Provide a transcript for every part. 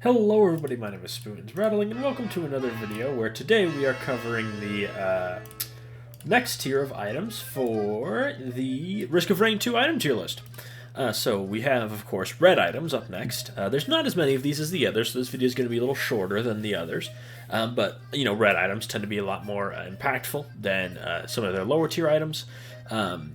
Hello everybody, my name is Spoons Rattling, and welcome to another video where today we are covering the next tier of items for the Risk of Rain 2 item tier list. So we have, of course, red items up next. There's not as many of these as the others, so this video is going to be a little shorter than the others. But, you know, red items tend to be a lot more impactful than some of their lower tier items.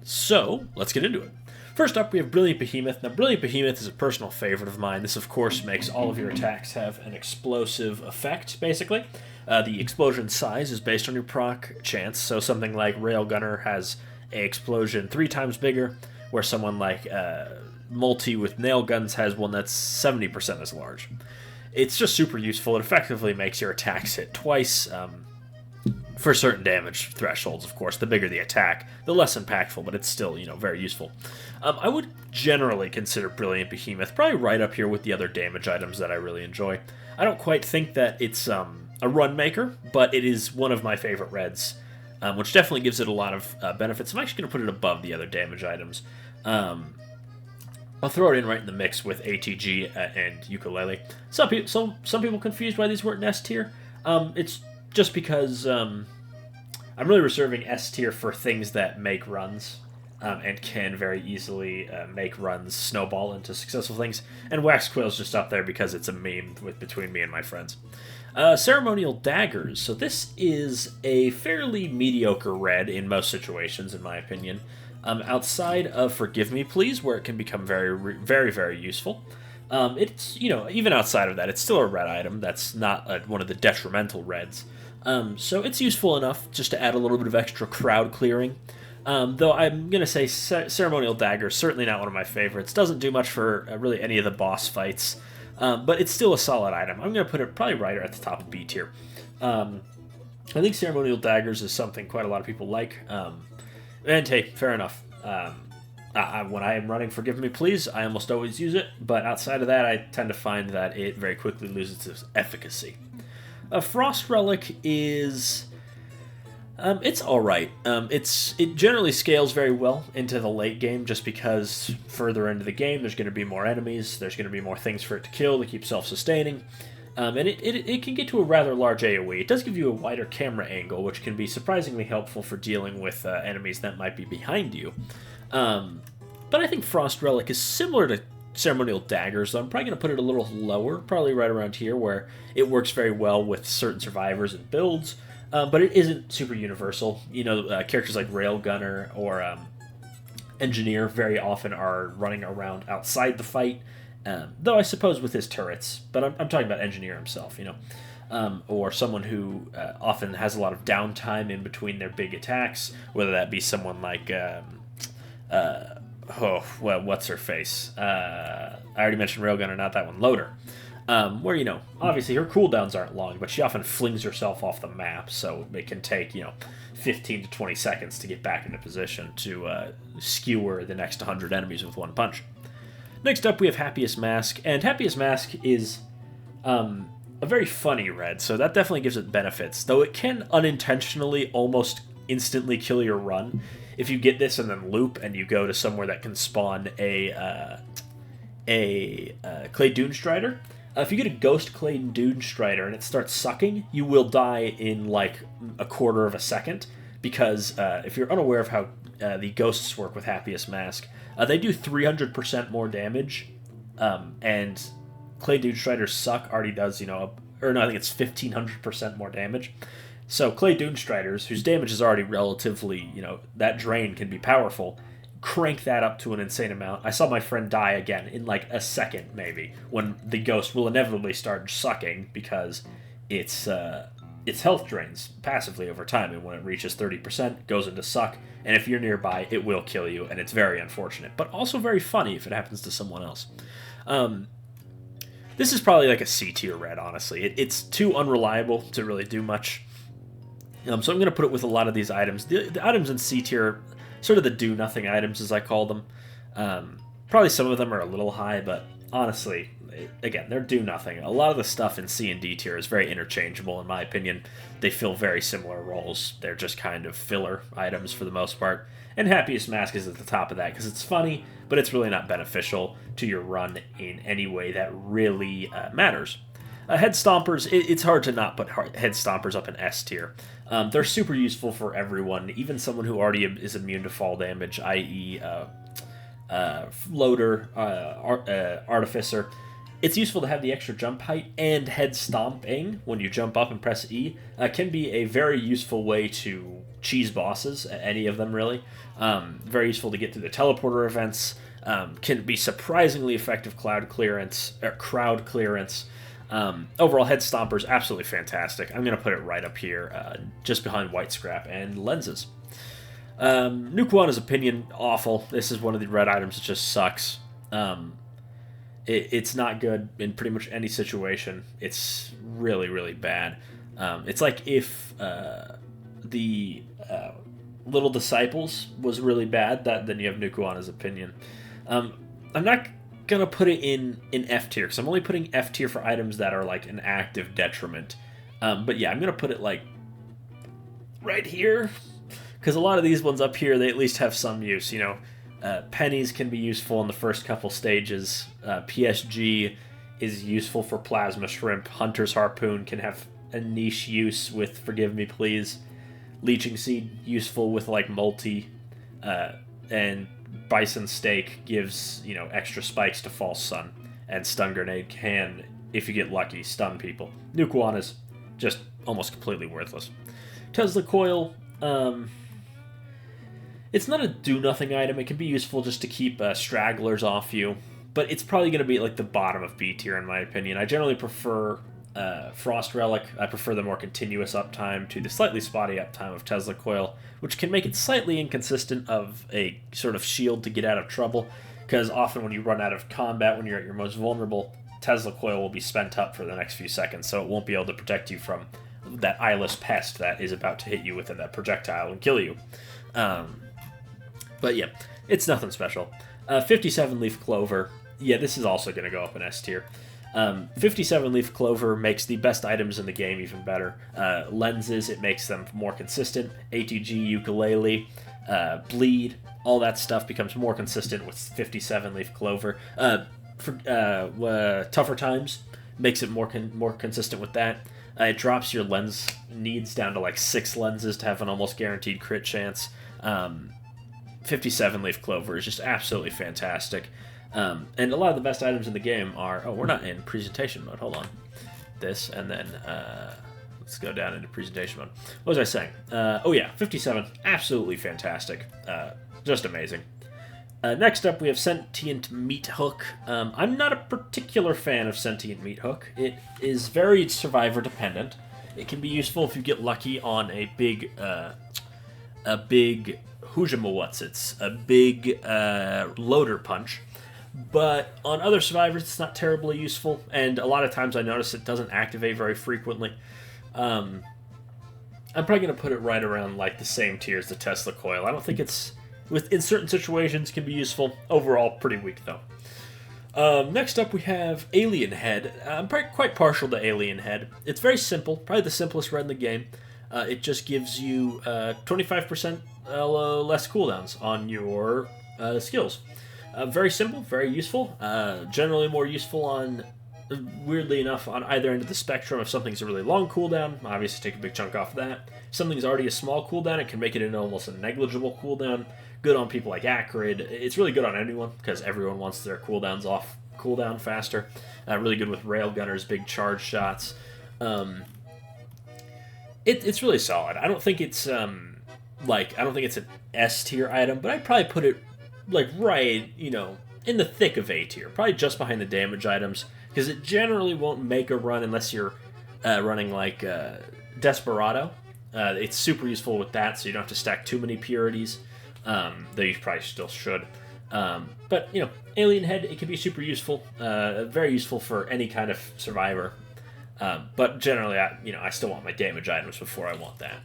So let's get into it. First up, we have Brilliant Behemoth. Now, Brilliant Behemoth is a personal favorite of mine. This, of course, makes all of your attacks have an explosive effect, basically. The explosion size is based on your proc chance, so something like Railgunner has a explosion 3 times bigger, where someone like Multi with nail guns has one that's 70% as large. It's just super useful. It effectively makes your attacks hit twice, for certain damage thresholds, of course. The bigger the attack, the less impactful, but it's still, you know, very useful. I would generally consider Brilliant Behemoth probably right up here with the other damage items that I really enjoy. I don't quite think that it's a run maker, but it is one of my favorite reds, which definitely gives it a lot of benefits. I'm actually going to put it above the other damage items. I'll throw it in right in the mix with ATG and Ukulele. Some people confused why these weren't S tier. It's just because I'm really reserving S tier for things that make runs and can very easily make runs snowball into successful things. And Wax Quill's just up there because it's a meme between me and my friends. Ceremonial Daggers. So this is a fairly mediocre red in most situations, in my opinion. Outside of Forgive Me Please, where it can become very useful. It's, you know, even outside of that, it's still a red item. That's not one of the detrimental reds. So it's useful enough just to add a little bit of extra crowd clearing. Though I'm going to say Ceremonial Dagger, certainly not one of my favorites. Doesn't do much for really any of the boss fights. But it's still a solid item. I'm going to put it probably right at the top of B tier. I think Ceremonial Daggers is something quite a lot of people like. And hey, fair enough. When I am running Forgive Me Please, I almost always use it, but outside of that, I tend to find that it very quickly loses its efficacy. Frost Relic is... it's alright. It generally scales very well into the late game, just because further into the game, there's going to be more enemies, there's going to be more things for it to kill to keep self-sustaining, and it can get to a rather large AoE. It does give you a wider camera angle, which can be surprisingly helpful for dealing with enemies that might be behind you. But I think Frost Relic is similar to Ceremonial Daggers, so I'm probably going to put it a little lower, probably right around here, where it works very well with certain survivors and builds, but it isn't super universal. You know, characters like Railgunner or Engineer very often are running around outside the fight, though I suppose with his turrets, but I'm talking about Engineer himself, you know. Or someone who often has a lot of downtime in between their big attacks, whether that be someone like... what's her face? I already mentioned Railgunner, not that one. Loader. Where, you know, obviously her cooldowns aren't long, but she often flings herself off the map, so it can take, you know, 15 to 20 seconds to get back into position to skewer the next 100 enemies with one punch. Next up, we have Happiest Mask, and Happiest Mask is a very funny red, so that definitely gives it benefits, though it can unintentionally almost instantly kill your run. If you get this and then loop and you go to somewhere that can spawn a Clay Dune Strider, if you get a Ghost Clay Dune Strider and it starts sucking, you will die in like a quarter of a second, because if you're unaware of how the ghosts work with Happiest Mask, they do 300% more damage, and Clay Dune Striders suck already does, you know, or no, I think it's 1500% more damage. So Clay Dune Striders, whose damage is already relatively, you know, that drain can be powerful, crank that up to an insane amount. I saw my friend die again in like a second, maybe, when the ghost will inevitably start sucking because its health drains passively over time, and when it reaches 30%, it goes into suck, and if you're nearby, it will kill you, and it's very unfortunate, but also very funny if it happens to someone else. This is probably like a C tier red, honestly. It's too unreliable to really do much. So I'm going to put it with a lot of these items. The items in C tier, sort of the do-nothing items, as I call them. Probably some of them are a little high, but honestly, again, they're do-nothing. A lot of the stuff in C and D tier is very interchangeable, in my opinion. They fill very similar roles. They're just kind of filler items for the most part. And Happiest Mask is at the top of that, because it's funny, but it's really not beneficial to your run in any way that really matters. Head Stompers, it's hard to not put Head Stompers up in S tier. They're super useful for everyone, even someone who already is immune to fall damage, i.e. Floater, Artificer. It's useful to have the extra jump height, and head stomping when you jump up and press E can be a very useful way to cheese bosses, any of them really. Very useful to get through the teleporter events. Can be surprisingly effective crowd clearance. Overall, head stompers absolutely fantastic. I'm going to put it right up here, just behind white scrap and lenses. Nukuana's opinion, awful. This is one of the red items that just sucks. It's not good in pretty much any situation. It's really, really bad. It's like if the Little Disciples was really bad, then you have Nukuana's opinion. I'm not gonna put it in F tier because I'm only putting F tier for items that are like an active detriment. But yeah, I'm gonna put it like right here because a lot of these ones up here, they at least have some use. You know, pennies can be useful in the first couple stages. PSG is useful for plasma shrimp. Hunter's harpoon can have a niche use with Forgive Me Please. Leeching seed useful with like multi, and bison steak gives, you know, extra spikes to false sun, and stun grenade can, if you get lucky, stun people. Nukuana's just almost completely worthless. Tesla coil, it's not a do-nothing item. It can be useful just to keep stragglers off you, but it's probably going to be like the bottom of B tier in my opinion. I generally prefer Frost Relic. I prefer the more continuous uptime to the slightly spotty uptime of Tesla Coil, which can make it slightly inconsistent of a sort of shield to get out of trouble, because often when you run out of combat, when you're at your most vulnerable, Tesla Coil will be spent up for the next few seconds, so it won't be able to protect you from that eyeless pest that is about to hit you with that projectile and kill you. But yeah, it's nothing special. 57 Leaf Clover. Yeah, this is also going to go up in S tier. 57 Leaf Clover makes the best items in the game even better. Lenses, it makes them more consistent. ATG, Ukulele, Bleed, all that stuff becomes more consistent with 57 Leaf Clover. Tougher Times makes it more consistent with that. It drops your lens needs down to like 6 lenses to have an almost guaranteed crit chance. 57 Leaf Clover is just absolutely fantastic. And a lot of the best items in the game are... Oh, we're not in presentation mode. Hold on. This, and then let's go down into presentation mode. What was I saying? Oh yeah, 57. Absolutely fantastic. Just amazing. Next up, we have Sentient Meat Hook. I'm not a particular fan of Sentient Meat Hook. It is very survivor dependent. It can be useful if you get lucky on a big Hujamawutsits, a big loader punch. But on other survivors, it's not terribly useful, and a lot of times I notice it doesn't activate very frequently. I'm probably going to put it right around like the same tier as the Tesla Coil. I don't think it's... in certain situations can be useful. Overall, pretty weak though. Next up we have Alien Head. I'm quite partial to Alien Head. It's very simple, probably the simplest red in the game. It just gives you 25% less cooldowns on your skills. Very simple, very useful. Generally more useful on, weirdly enough, on either end of the spectrum. If something's a really long cooldown, obviously take a big chunk off of that. If something's already a small cooldown, it can make it into almost a negligible cooldown. Good on people like Acrid. It's really good on anyone, because everyone wants their cooldowns off cooldown faster. Really good with railgunners, big charge shots. It's really solid. I don't think it's an S tier item, but I'd probably put it like right, you know, in the thick of A tier, probably just behind the damage items, because it generally won't make a run unless you're running like Desperado. It's super useful with that, so you don't have to stack too many purities, though you probably still should. But, you know, Alien Head, it can be super useful, very useful for any kind of survivor. But generally, I still want my damage items before I want that.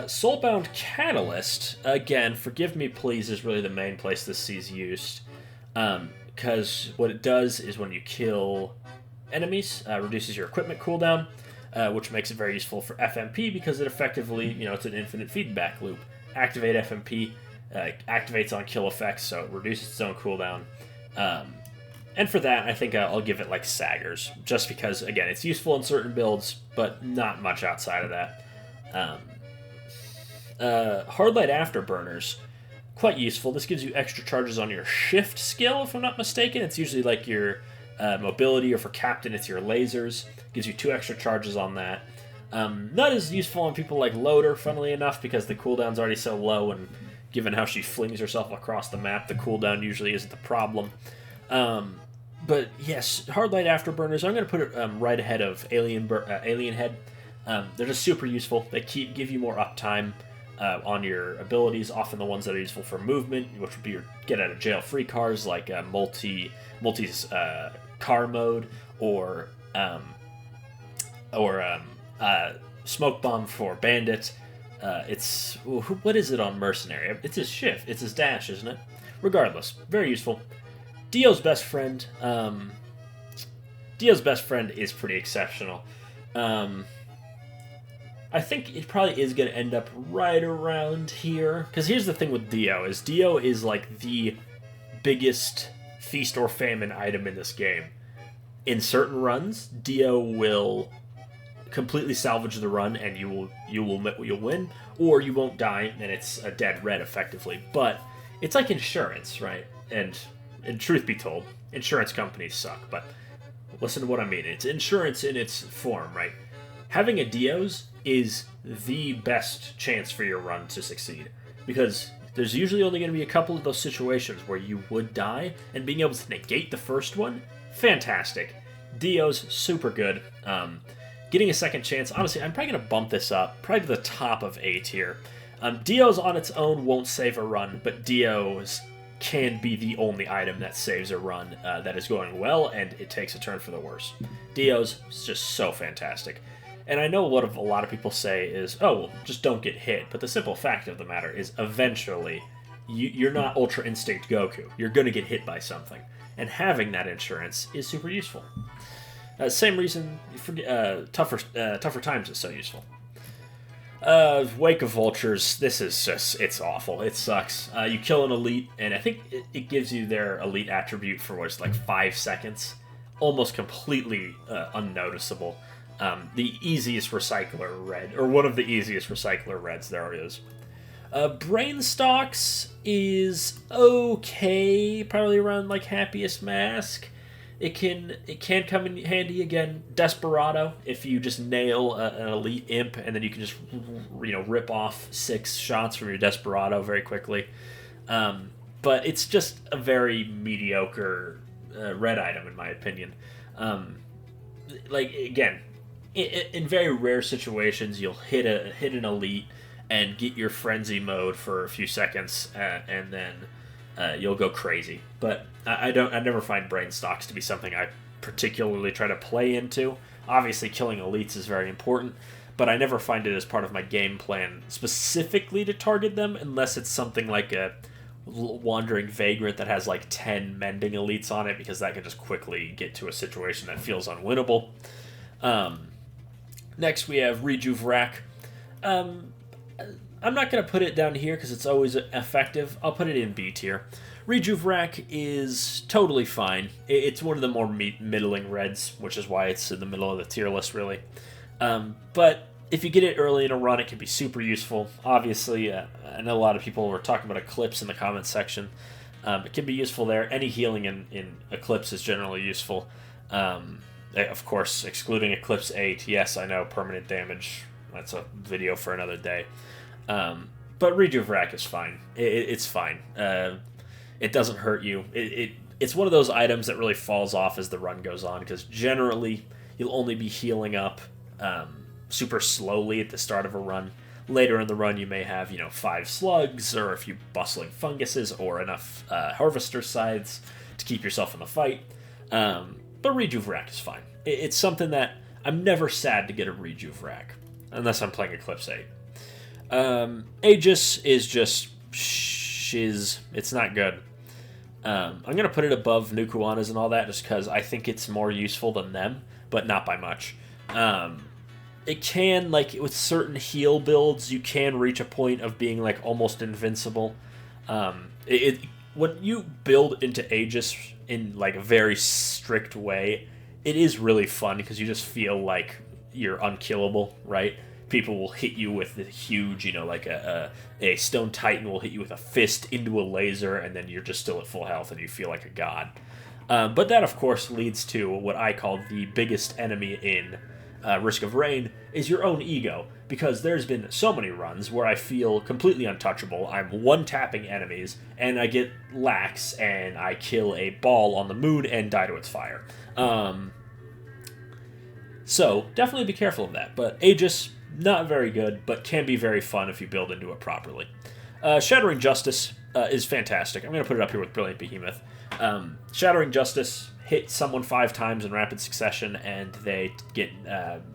Soulbound Catalyst, again, Forgive Me Please is really the main place this sees used. Because what it does is when you kill enemies, reduces your equipment cooldown, which makes it very useful for FMP because it effectively, it's an infinite feedback loop. Activate FMP, activates on kill effects, so it reduces its own cooldown. And for that, I think I'll give it like Saggers, just because, again, it's useful in certain builds, but not much outside of that. Hard Light Afterburners, quite useful. This gives you extra charges on your shift skill, if I'm not mistaken. It's usually like your mobility, or for captain, it's your lasers. Gives you 2 extra charges on that. Not as useful on people like Loader, funnily enough, because the cooldown's already so low, and given how she flings herself across the map, the cooldown usually isn't the problem. But yes, Hard Light Afterburners, I'm going to put it right ahead of Alien Head. They're just super useful. They give you more uptime on your abilities, often the ones that are useful for movement, which would be your get out of jail free cars like multi's car mode, or smoke bomb for bandit. What is it on mercenary? It's his shift. It's his dash, isn't it? Regardless, very useful. Dio's best friend. Dio's best friend is pretty exceptional. I think it probably is going to end up right around here. Because here's the thing with Dio is like the biggest feast or famine item in this game. In certain runs, Dio will completely salvage the run and you'll win, or you won't die and it's a dead red effectively. But it's like insurance, right? And truth be told, insurance companies suck, but listen to what I mean. It's insurance in its form, right? Having a Dio's is the best chance for your run to succeed, because there's usually only going to be a couple of those situations where you would die, and being able to negate the first one, fantastic. Dio's super good. Getting a second chance, honestly, I'm probably going to bump this up, probably to the top of A tier. Dio's on its own won't save a run, but Dio's can be the only item that saves a run that is going well, and it takes a turn for the worse. Dio's is just so fantastic. And I know what a lot of people say is, oh, well, just don't get hit. But the simple fact of the matter is, eventually, you're not Ultra Instinct Goku. You're going to get hit by something. And having that insurance is super useful. Same reason Tougher Times is so useful. Wake of Vultures, this is just, it's awful. It sucks. You kill an elite, and I think it gives you their elite attribute for what's like 5 seconds. Almost completely unnoticeable. The easiest recycler red, or one of the easiest recycler reds there is. Brainstalks is okay, probably around like Happiest Mask. It can come in handy again. Desperado, if you just nail an elite imp, and then you can just rip off 6 shots from your Desperado very quickly. But it's just a very mediocre red item in my opinion. Like again, in very rare situations, you'll hit an elite and get your frenzy mode for a few seconds, and then you'll go crazy. But I never find brain stocks to be something I particularly try to play into. Obviously, killing elites is very important, but I never find it as part of my game plan specifically to target them, unless it's something like a Wandering Vagrant that has like 10 mending elites on it, because that can just quickly get to a situation that feels unwinnable. Next, we have Rejuve. I'm not going to put it down here because it's always effective. I'll put it in B tier. Rejuve is totally fine. It's one of the more middling reds, which is why it's in the middle of the tier list, really. But if you get it early in a run, it can be super useful. Obviously, I know a lot of people were talking about Eclipse in the comments section. It can be useful there. Any healing in Eclipse is generally useful. Of course, excluding Eclipse 8, yes, I know, permanent damage. That's a video for another day. But Rejuve is fine. It's fine. It doesn't hurt you. It's one of those items that really falls off as the run goes on, because generally you'll only be healing up super slowly at the start of a run. Later in the run, you may have 5 slugs, or a few bustling funguses, or enough harvester scythes to keep yourself in the fight. But Rejuve is fine. It's something that I'm never sad to get a Rejuve, unless I'm playing Eclipse 8. Aegis is just shiz. It's not good. I'm going to put it above Nukuanas and all that, just because I think it's more useful than them, but not by much. It can, like, with certain heal builds, you can reach a point of being, like, almost invincible. When you build into Aegis in like a very strict way, it is really fun because you just feel like you're unkillable, right? People will hit you with the huge, like a stone titan will hit you with a fist into a laser, and then you're just still at full health and you feel like a god. But that, of course, leads to what I call the biggest enemy in Risk of Rain, is your own ego. Because there's been so many runs where I feel completely untouchable. I'm one-tapping enemies, and I get lax, and I kill a ball on the moon and die to its fire. So, definitely be careful of that. But Aegis, not very good, but can be very fun if you build into it properly. Shattering Justice is fantastic. I'm going to put it up here with Brilliant Behemoth. Shattering Justice, hit someone 5 times in rapid succession, and they get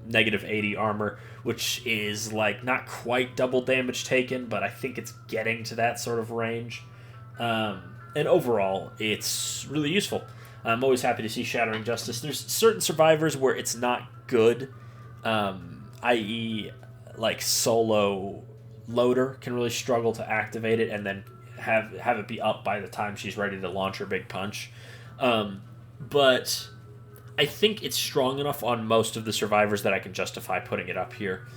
negative 80 armor, which is like not quite double damage taken, but I think it's getting to that sort of range. And overall, it's really useful. I'm always happy to see Shattering Justice. There's certain survivors where it's not good, i.e. like solo loader can really struggle to activate it and then have it be up by the time she's ready to launch her big punch. But I think it's strong enough on most of the survivors that I can justify putting it up here.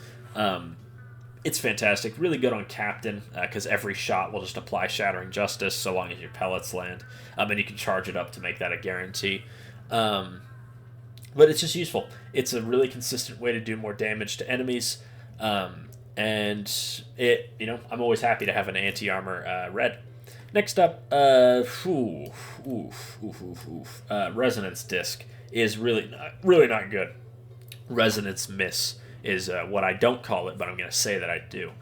It's fantastic. Really good on Captain, because every shot will just apply Shattering Justice so long as your pellets land. And you can charge it up to make that a guarantee. But it's just useful. It's a really consistent way to do more damage to enemies. And it, I'm always happy to have an anti-armor red. Next up, Resonance Disc is really not good. Resonance Miss is what I don't call it, but I'm going to say that I do.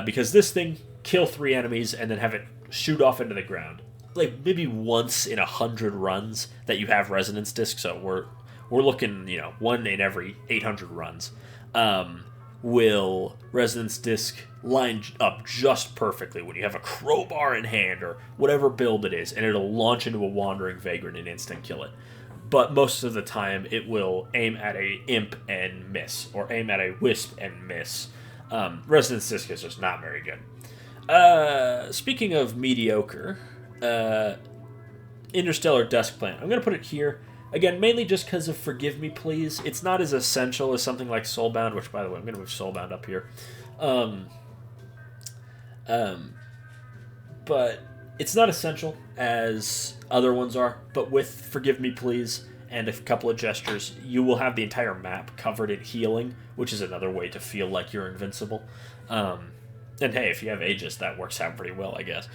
Because this thing, kill 3 enemies and then have it shoot off into the ground. Like maybe once in 100 runs that you have Resonance Disc, so we're looking, 1 in every 800 runs. Will Resonance Disc line up just perfectly when you have a crowbar in hand or whatever build it is, and it'll launch into a Wandering Vagrant and instant kill it. But most of the time, it will aim at a imp and miss, or aim at a wisp and miss. Resonance Disc is just not very good. Speaking of mediocre, Interstellar Dusk Plant. I'm going to put it here. Again, mainly just because of Forgive Me Please. It's not as essential as something like Soulbound, which, by the way, I'm going to move Soulbound up here. But it's not essential as other ones are. But with Forgive Me Please and a couple of gestures, you will have the entire map covered in healing, which is another way to feel like you're invincible. And hey, if you have Aegis, that works out pretty well, I guess.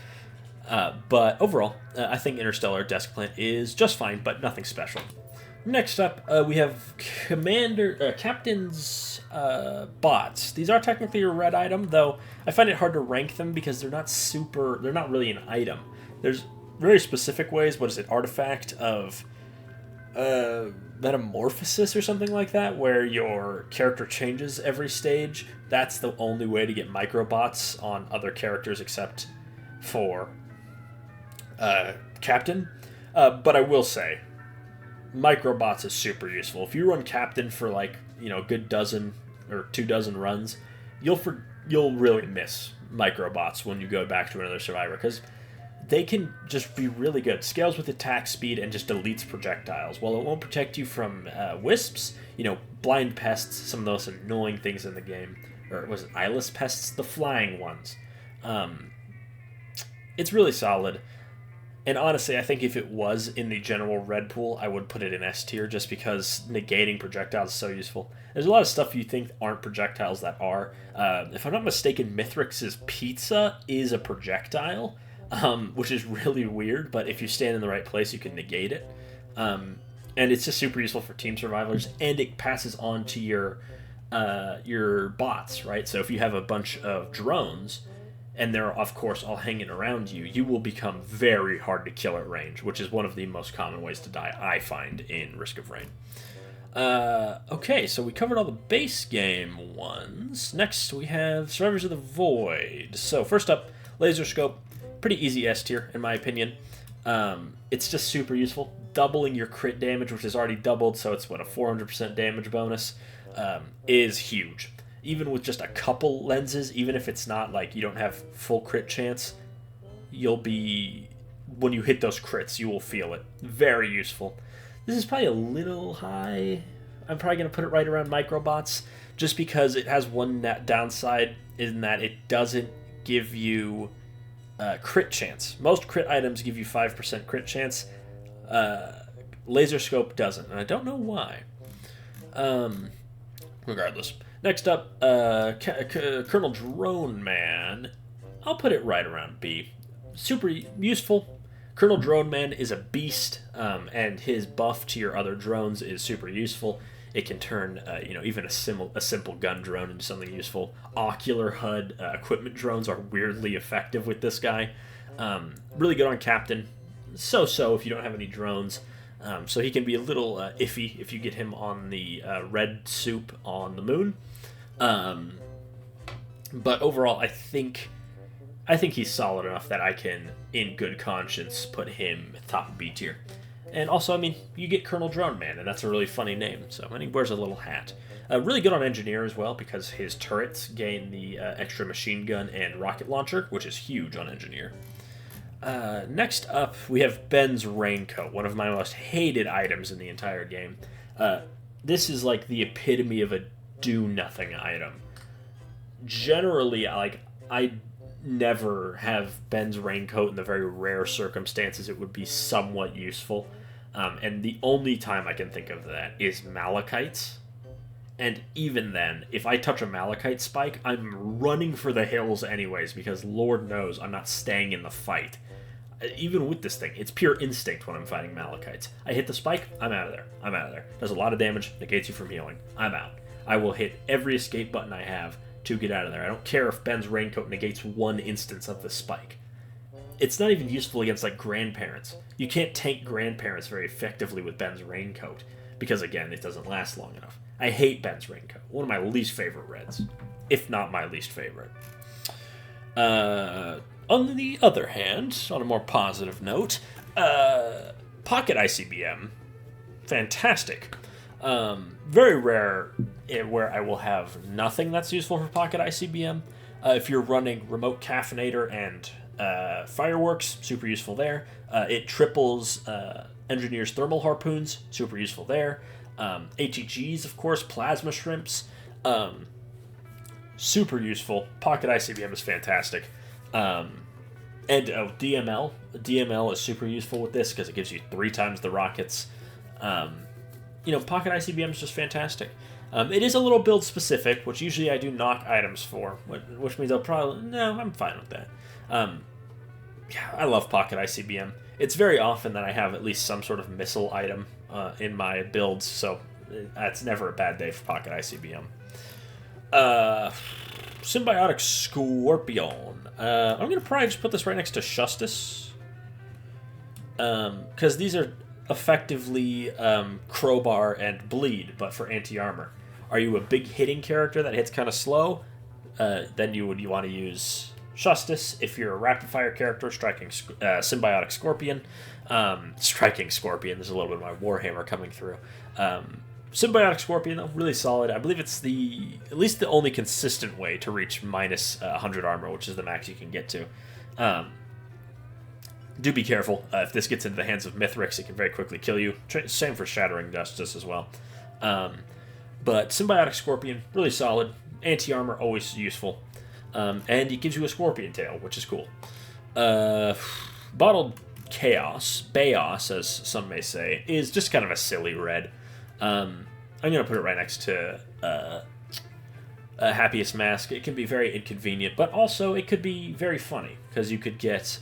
But overall, I think Interstellar Desk Plant is just fine, but nothing special. Next up, we have Captain's bots. These are technically a red item, though I find it hard to rank them because they're not really an item. There's very specific ways. What is it? Artifact of metamorphosis or something like that, where your character changes every stage. That's the only way to get microbots on other characters except for Captain. But I will say, microbots is super useful. If you run Captain for like, a good dozen or 2 dozen runs, you'll really miss microbots when you go back to another survivor, because they can just be really good. Scales with attack speed and just deletes projectiles. While it won't protect you from wisps, blind pests, some of those annoying things in the game, or was it eyeless pests, the flying ones. It's really solid. And honestly, I think if it was in the general red pool, I would put it in S tier just because negating projectiles is so useful. There's a lot of stuff you think aren't projectiles that are. If I'm not mistaken, Mithrix's pizza is a projectile, which is really weird, but if you stand in the right place, you can negate it. And it's just super useful for team survivors, and it passes on to your bots, right? So if you have a bunch of drones, and they're, of course, all hanging around you, you will become very hard to kill at range, which is one of the most common ways to die, I find, in Risk of Rain. Okay, so we covered all the base game ones. Next, we have Survivors of the Void. So, first up, Laser Scope. Pretty easy S tier, in my opinion. It's just super useful. Doubling your crit damage, which is already doubled, so it's, a 400% damage bonus, is huge. Even with just a couple lenses, even if it's not like you don't have full crit chance, you'll be when you hit those crits, you will feel it. Very useful. This is probably a little high. I'm probably going to put it right around microbots, just because it has one downside in that it doesn't give you crit chance. Most crit items give you 5% crit chance. Laser scope doesn't, and I don't know why. Regardless. Next up, Colonel Drone Man. I'll put it right around B. Super useful. Colonel Drone Man is a beast, and his buff to your other drones is super useful. It can turn, even a simple gun drone into something useful. Ocular HUD equipment drones are weirdly effective with this guy. Really good on Captain. So-so if you don't have any drones. So he can be a little iffy if you get him on the red soup on the moon. But overall, I think he's solid enough that I can, in good conscience, put him top of B tier. And also, I mean, you get Colonel Drone Man, and that's a really funny name. So, and he wears a little hat. Really good on Engineer as well, because his turrets gain the extra machine gun and rocket launcher, which is huge on Engineer. Next up, we have Ben's Raincoat, one of my most hated items in the entire game. This is like the epitome of a do-nothing item. Generally, I never have Ben's Raincoat in the very rare circumstances it would be somewhat useful. And the only time I can think of that is Malachites. And even then, if I touch a Malachite spike, I'm running for the hills anyways, because Lord knows I'm not staying in the fight. Even with this thing, it's pure instinct when I'm fighting Malachites. I hit the spike, I'm out of there. Does a lot of damage, negates you from healing. I'm out. I will hit every escape button I have to get out of there. I don't care if Ben's Raincoat negates one instance of the spike. It's not even useful against, like, grandparents. You can't tank grandparents very effectively with Ben's Raincoat, because, again, it doesn't last long enough. I hate Ben's Raincoat. One of my least favorite reds, if not my least favorite. On the other hand, on a more positive note, Pocket ICBM, fantastic. Very rare where I will have nothing that's useful for Pocket ICBM. If you're running Remote Caffeinator and Fireworks, super useful there. It triples Engineer's Thermal Harpoons, super useful there. ATGs, of course, Plasma Shrimps, super useful. Pocket ICBM is fantastic. And DML. DML is super useful with this because it gives you 3 times the rockets. Pocket ICBM is just fantastic. It is a little build specific, which usually I do knock items for, which means I'm fine with that. I love Pocket ICBM. It's very often that I have at least some sort of missile item in my builds, so that's never a bad day for Pocket ICBM. Symbiotic Scorpion. I'm going to probably just put this right next to Justice, because these are effectively Crowbar and Bleed, but for anti-armor. Are you a big hitting character that hits kind of slow? Then you want to use Justice. If you're a rapid-fire character, Symbiotic Scorpion. Striking Scorpion, there's a little bit of my warhammer coming through. Symbiotic Scorpion, though, really solid. I believe it's at least the only consistent way to reach minus 100 armor, which is the max you can get to. Do be careful. If this gets into the hands of Mithrix, it can very quickly kill you. Same for Shattering Justice as well. But Symbiotic Scorpion, really solid. Anti-armor, always useful. And it gives you a scorpion tail, which is cool. Bottled Baos, as some may say, is just kind of a silly red. I'm going to put it right next to Happiest Mask. It can be very inconvenient, but also it could be very funny, because you could get,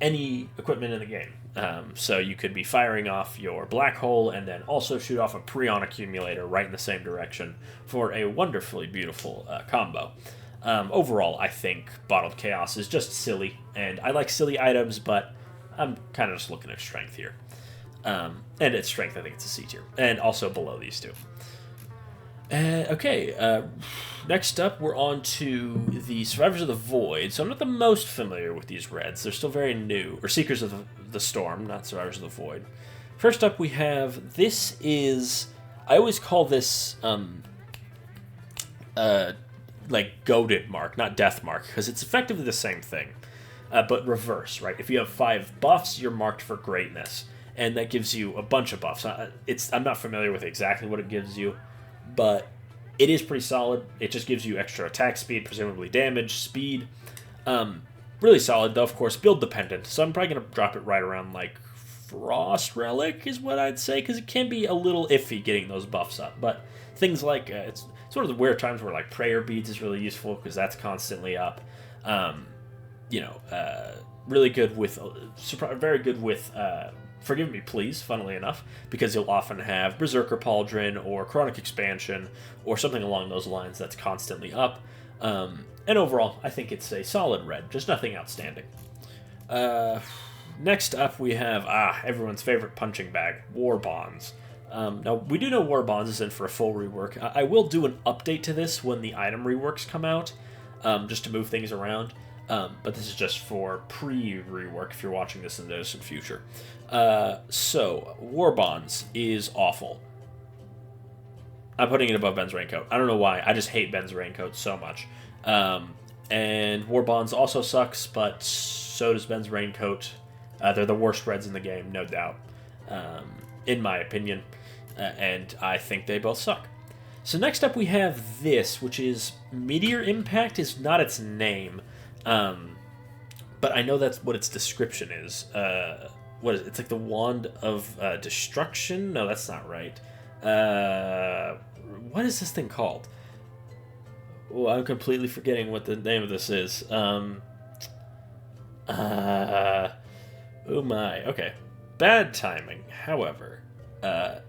any equipment in the game. So you could be firing off your black hole and then also shoot off a Prion accumulator right in the same direction for a wonderfully beautiful combo. Overall, I think Bottled Chaos is just silly, and I like silly items, but I'm kind of just looking at strength here. And its strength, I think it's a C tier, and also below these two. Next up, we're on to the Survivors of the Void. So I'm not the most familiar with these reds. They're still very new. Or Seekers of the Storm, not Survivors of the Void. First up, we have... This is... I always call this, Goaded Mark, not Death Mark, because it's effectively the same thing. but reverse, right? If you have 5 buffs, you're marked for greatness, and that gives you a bunch of buffs. I'm not familiar with exactly what it gives you, but it is pretty solid. It just gives you extra attack speed, presumably damage, speed. Really solid, though, of course, build dependent. So I'm probably going to drop it right around, like, Frost Relic is what I'd say, because it can be a little iffy getting those buffs up. But things like, it's sort of the weird times where, like, Prayer Beads is really useful, because that's constantly up. Really good with, very good with, Forgive Me Please, funnily enough, because you'll often have Berserker Pauldron or Chronic Expansion or something along those lines that's constantly up. And overall, I think it's a solid red, just nothing outstanding. Next up, we have everyone's favorite punching bag, War Bonds. Now, we do know War Bonds is in for a full rework. I will do an update to this when the item reworks come out, just to move things around. But this is just for pre-rework if you're watching this in the distant future. So, War Bonds is awful. I'm putting it above Ben's Raincoat. I don't know why. I just hate Ben's Raincoat so much. And War Bonds also sucks, but so does Ben's Raincoat. They're the worst reds in the game, no doubt, in my opinion. And I think they both suck. So next up we have this, which is Meteor Impact is not its name. But I know that's what its description is. What is it? It's like the Wand of Destruction? No, that's not right. What is this thing called? Oh, I'm completely forgetting what the name of this is. Oh my. Okay. Bad timing. However,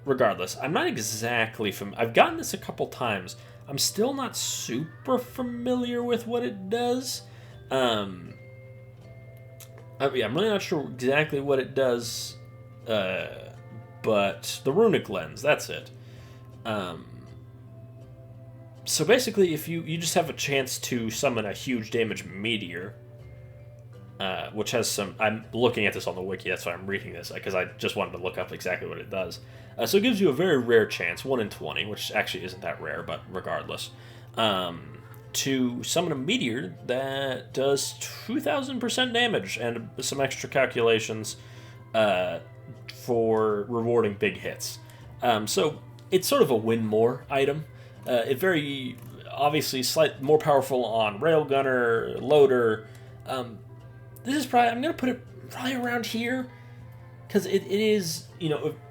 regardless, I'm not exactly I've gotten this a couple times. I'm still not super familiar with what it does. I'm really not sure exactly what it does, but the Runic Lens, that's it. So basically, if you just have a chance to summon a huge damage meteor, which has some... I'm looking at this on the wiki, that's why I'm reading this, because I just wanted to look up exactly what it does. So it gives you a very rare chance, 1 in 20, which actually isn't that rare, but regardless, to summon a meteor that does 2,000% damage and some extra calculations for rewarding big hits. So it's sort of a win more item. It very obviously more powerful on Railgunner, Loader. This is probably, I'm going to put it probably around here, because it is,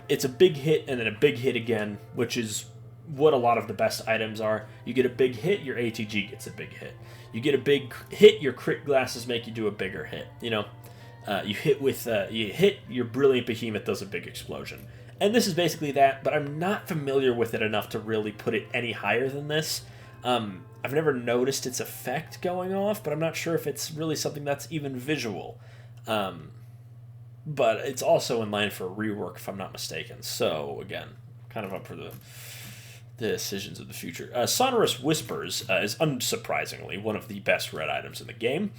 it's a big hit and then a big hit again, which is what a lot of the best items are. You get a big hit, your ATG gets a big hit. You get a big hit, your crit glasses make you do a bigger hit. You hit your Brilliant Behemoth does a big explosion. And this is basically that, but I'm not familiar with it enough to really put it any higher than this. I've never noticed its effect going off, but I'm not sure if it's really something that's even visual. But it's also in line for a rework, if I'm not mistaken. So, again, kind of up for the decisions of the future. Sonorous Whispers is unsurprisingly one of the best red items in the game.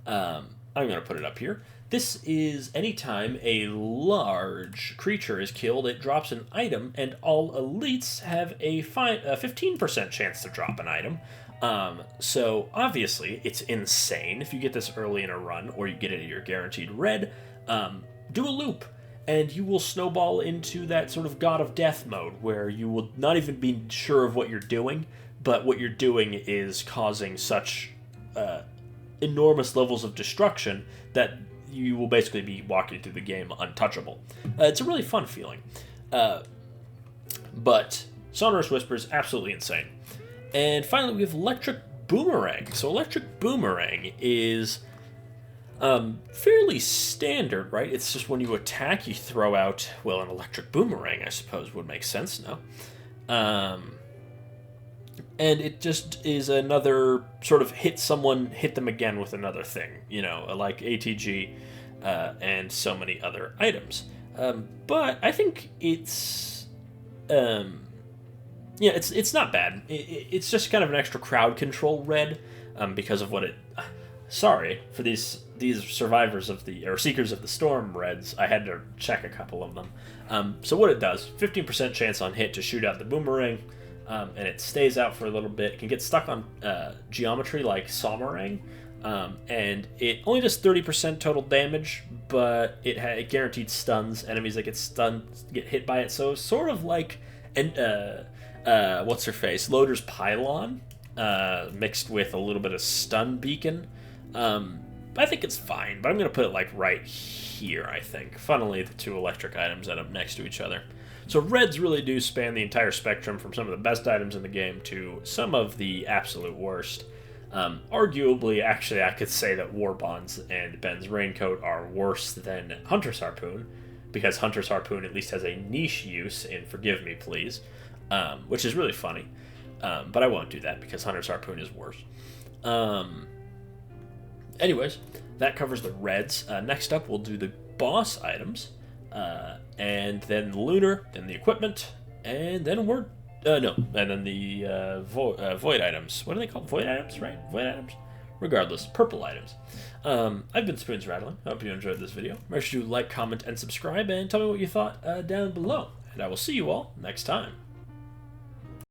I'm going to put it up here. This is anytime a large creature is killed, it drops an item, and all elites have a 15% chance to drop an item. So, obviously, it's insane. If you get this early in a run, or you get it at your guaranteed red, do a loop, and you will snowball into that sort of God of Death mode, where you will not even be sure of what you're doing, but what you're doing is causing such enormous levels of destruction that you will basically be walking through the game untouchable. It's a really fun feeling. But Sonorous Whispers, absolutely insane. And finally, we have Electric Boomerang. So Electric Boomerang is fairly standard, right? It's just when you attack, you throw out, well, an Electric Boomerang, I suppose, would make sense, no? And it just is another sort of hit them again with another thing, like ATG and so many other items. But I think it's, it's not bad. It's just kind of an extra crowd control red because of what it... Sorry for these survivors or Seekers of the Storm reds. I had to check a couple of them. So what it does, 15% chance on hit to shoot out the boomerang. And it stays out for a little bit. It can get stuck on geometry like Somerang, And it only does 30% total damage, but it guaranteed stuns. Enemies that get stunned get hit by it, so sort of like what's her face, Loader's Pylon, mixed with a little bit of stun beacon. I think it's fine, but I'm gonna put it like right here. I think, funnily, the two electric items end up next to each other. So reds really do span the entire spectrum, from some of the best items in the game to some of the absolute worst. Arguably, actually, I could say that War Bonds and Ben's Raincoat are worse than Hunter's Harpoon, because Hunter's Harpoon at least has a niche use in Forgive Me Please, which is really funny. But I won't do that because Hunter's Harpoon is worse. Anyways, that covers the reds. Next up, we'll do the boss items, and then the lunar, then the equipment, and then and then the void items. What are they called? Void items, right? Void items? Regardless, purple items. I've been Spoons Rattling. I hope you enjoyed this video. Make sure to like, comment, and subscribe, and tell me what you thought down below. And I will see you all next time.